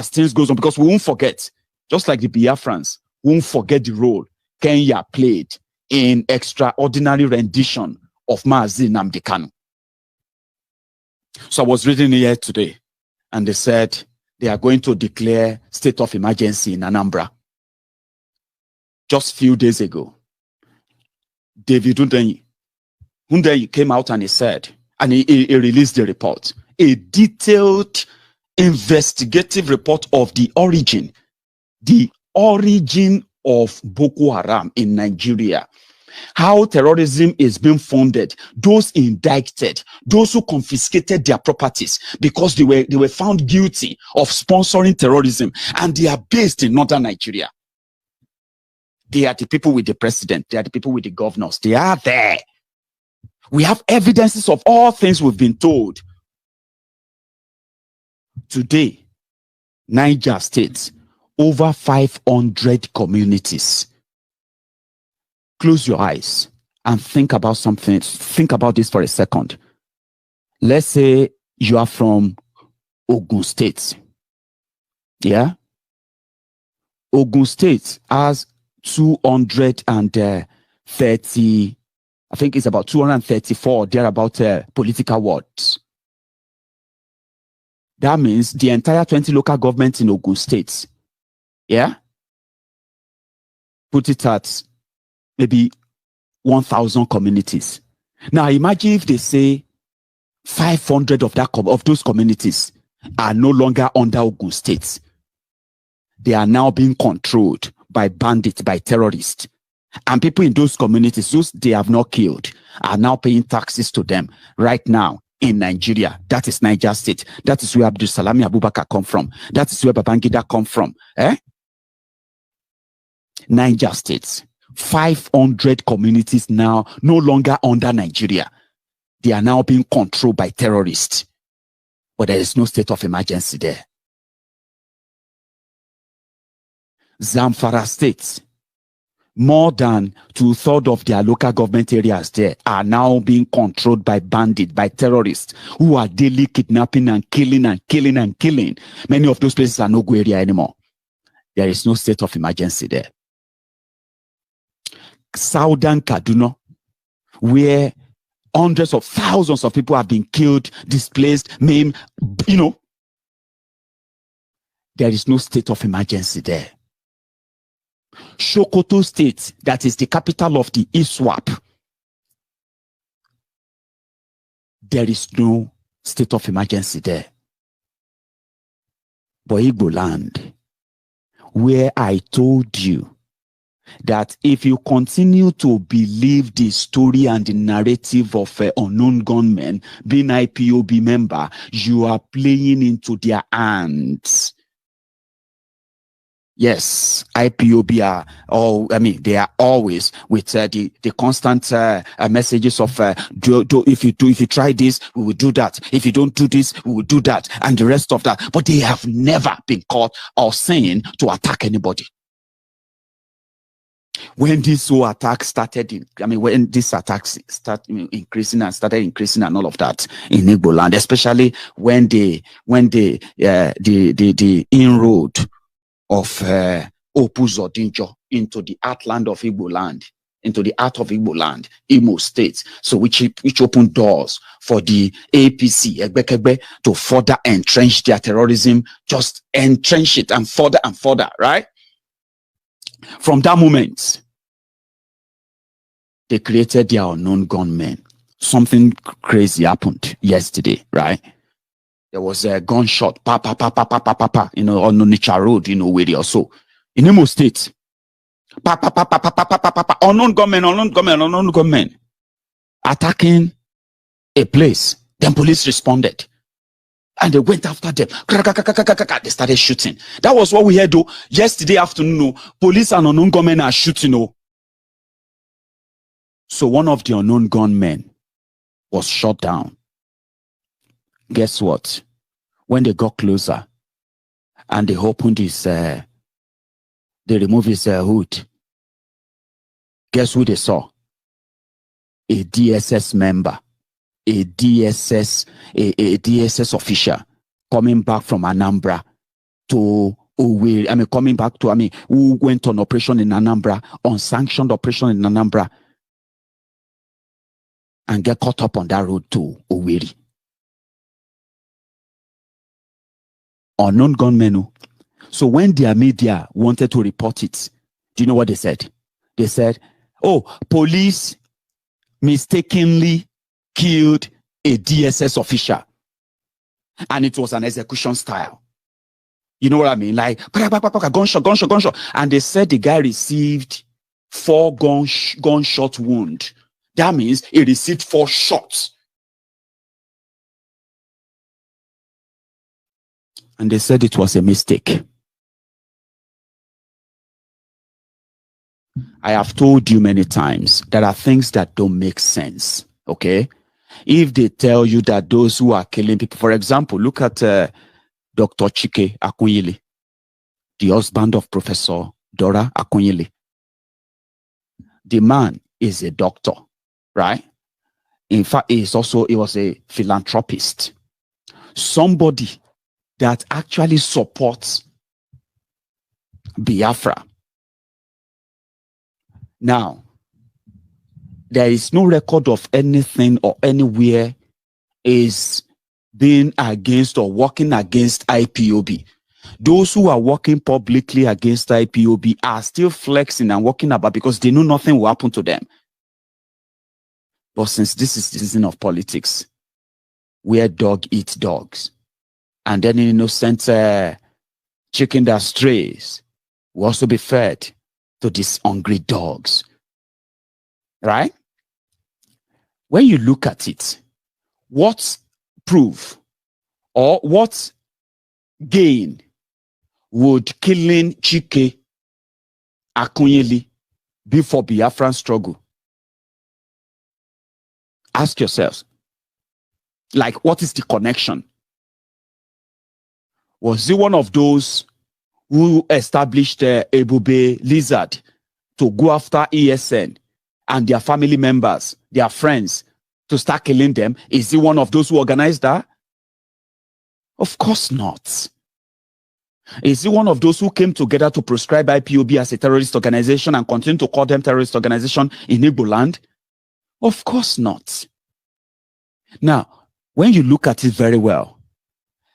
as things goes on, because we won't forget, just like the Biafrans, we won't forget the role Kenya played in extraordinary rendition of Mazi Nnamdi Kanu. So I was reading here today, and they said they are going to declare state of emergency in Anambra. Just a few days ago, David Hundeyi came out and he said, and he released the report, a detailed investigative report of the origin of Boko Haram in Nigeria, how terrorism is being funded, those indicted, those who confiscated their properties because they were found guilty of sponsoring terrorism, and they are based in northern Nigeria. They are the people with the president, they are the people with the governors, they are there. We have evidences of all things we've been told. Today, Niger State, over 500 communities. Close your eyes and think about something. Think about this for a second. Let's say you are from Ogun State. Yeah? Ogun State has 230, I think it's about 234, thereabout political wards. That means the entire 20 local governments in Ogun State, yeah, put it at maybe 1,000 communities. Now imagine if they say 500 of those communities are no longer under Ogun State. They are now being controlled by bandits, by terrorists. And people in those communities, those they have not killed, are now paying taxes to them right now in Nigeria. That is Niger State. That is where Abdul Salami Abubakar come from. That is where Babangida come from. Niger State. 500 communities now no longer under Nigeria. They are now being controlled by terrorists. But there is no state of emergency there. Zamfara State. More than 2/3 of their local government areas there are now being controlled by bandits, by terrorists who are daily kidnapping and killing and killing and killing. Many of those places are no go area anymore. There is no state of emergency there. Southern Kaduna, where hundreds of thousands of people have been killed, displaced, maimed, there is no state of emergency there. Sokoto State, that is the capital of the ISWAP, there is no state of emergency there. But Igbo land, where I told you that if you continue to believe the story and the narrative of unknown gunmen being IPOB member, you are playing into their hands. Yes, IPOB are they are always with the constant messages of if you try this, we will do that. If you don't do this, we will do that, and the rest of that. But they have never been caught or seen to attack anybody. When this whole attack started, when these attacks started increasing and all of that in Igbo land, especially when the inroad of Opus Odinjo into the heartland of Igbo land, into the heart of Igbo land, Imo State, so which opened doors for the APC, Egbekegbe, to further entrench their terrorism, just entrench it and further, right? From that moment, they created their unknown gunmen. Something crazy happened yesterday, right? There was a gunshot, on Onitsha Road, Owerri or so, in Imo State. Unknown gunmen attacking a place. Then police responded. And they went after them. They started shooting. That was what we heard though. Yesterday afternoon, police and unknown gunmen are shooting. So one of the unknown gunmen was shot down. Guess what? When they got closer and they opened his, they removed his hood. Guess who they saw? A DSS member. A DSS official coming back from Anambra to Owerri, coming back to, who went on operation in Anambra, unsanctioned operation in Anambra, and get caught up on that road to Owerri. Unknown gunmen. So when their media wanted to report it, do you know what they said? They said, oh, police mistakenly killed a DSS official. And it was an execution style. You know what I mean? Like, gunshot. And they said the guy received 4 gunshot wound. That means he received 4 shots. And they said it was a mistake. I have told you many times, there are things that don't make sense, okay? If they tell you that those who are killing people, for example, look at Dr. Chike Akunyili, the husband of Professor Dora Akunyili. The man is a doctor, right? In fact, he was a philanthropist. Somebody that actually supports Biafra. Now, there is no record of anything or anywhere is being against or working against IPOB. Those who are working publicly against IPOB are still flexing and working about because they know nothing will happen to them. But since this is the season of politics, where dog eats dogs, and then innocent chicken that strays will also be fed to these hungry dogs. Right? When you look at it, what proof or what gain would killing Chike Akunyili be for Biafran struggle? Ask yourselves. Like, what is the connection? Was he one of those who established Ebube Lizard to go after ESN and their family members, their friends, to start killing them? Is he one of those who organized that? Of course not. Is he one of those who came together to proscribe IPOB as a terrorist organization and continue to call them terrorist organization in Igbo land? Of course not. Now, when you look at it very well,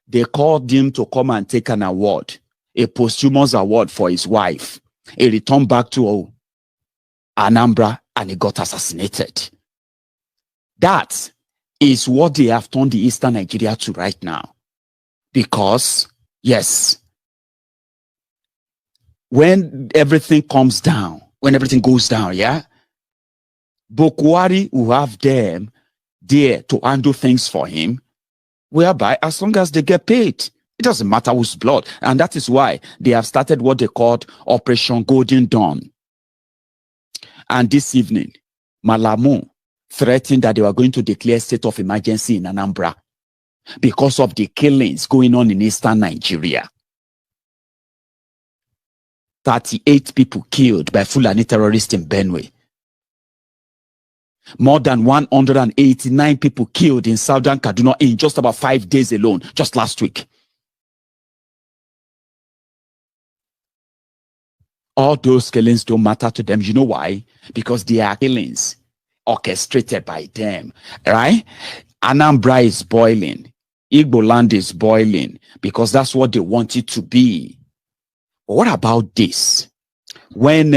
they called him to come and take an award, a posthumous award for his wife. He returned back to Anambra and he got assassinated. That is what they have turned the Eastern Nigeria to right now. Because, yes, when everything comes down, when everything goes down, yeah, Bokwari will have them there to handle things for him, whereby as long as they get paid, it doesn't matter whose blood. And that is why they have started what they called Operation Golden Dawn. And this evening, Malamu threatened that they were going to declare state of emergency in Anambra because of the killings going on in Eastern Nigeria. 38 people killed by Fulani terrorists in Benue. More than 189 people killed in Southern Kaduna in just about 5 days alone, just last week. All those killings don't matter to them. You know why? Because they are killings orchestrated by them, right? Anambra is boiling. Igbo land is boiling because that's what they want it to be. But what about this? When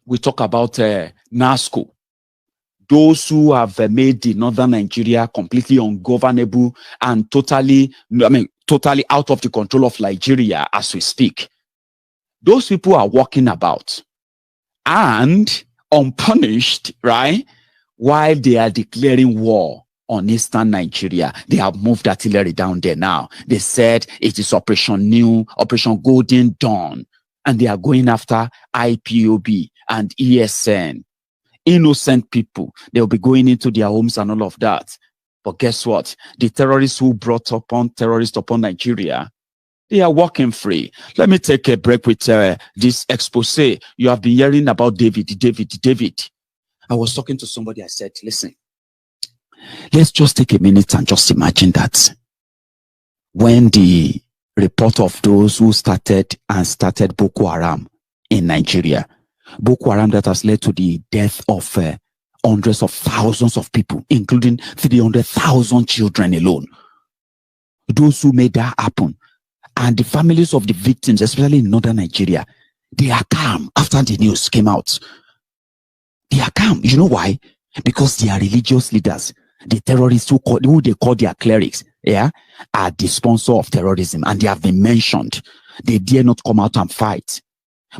we talk about NASCO, those who have made the northern Nigeria completely ungovernable and totally out of the control of Nigeria as we speak, those people are walking about and unpunished, right? While they are declaring war on Eastern Nigeria. They have moved artillery down there now. They said it is Operation Golden Dawn, and they are going after IPOB and ESN. Innocent people. They'll be going into their homes and all of that. But guess what? The terrorists who brought terrorists upon Nigeria, they are walking free. Let me take a break with this expose. You have been hearing about David. I was talking to somebody. I said, listen, let's just take a minute and just imagine that when the report of those who started Boko Haram in Nigeria. Boko Haram that has led to the death of hundreds of thousands of people, including 300,000 children alone. Those who made that happen, and the families of the victims, especially in northern Nigeria, they are calm after the news came out. They are calm. You know why? Because they are religious leaders. The terrorists who they call their clerics, are the sponsor of terrorism, and they have been mentioned. They dare not come out and fight.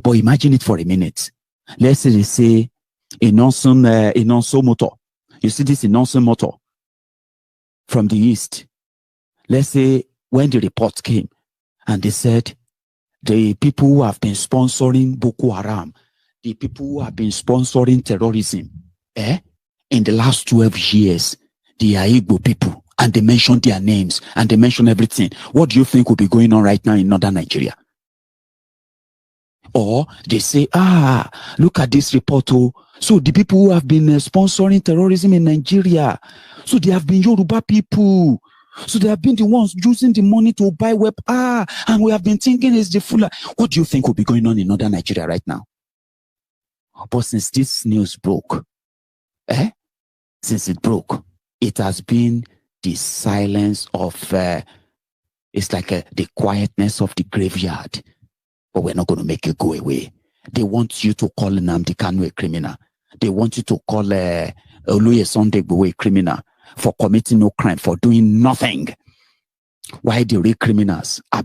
But imagine it for a minute. Let's say they say Inonso Motor. You see this Inonso Motor from the east. Let's say when the report came and they said the people who have been sponsoring Boko Haram, the people who have been sponsoring terrorism, in the last 12 years, they are Igbo people, and they mention their names and they mention everything. What do you think will be going on right now in northern Nigeria? Or they say, look at this report. So the people who have been sponsoring terrorism in Nigeria, so they have been Yoruba people. So they have been the ones using the money to buy weapons. And we have been thinking it's the full. What do you think will be going on in northern Nigeria right now? But since this news broke, since it broke, it has been the silence of, it's like the quietness of the graveyard. But we're not going to make it go away. They want you to call Nnamdi Kanu a criminal. They want you to call Oluye Sunday Igboho a criminal for committing no crime, for doing nothing. Why the real criminals are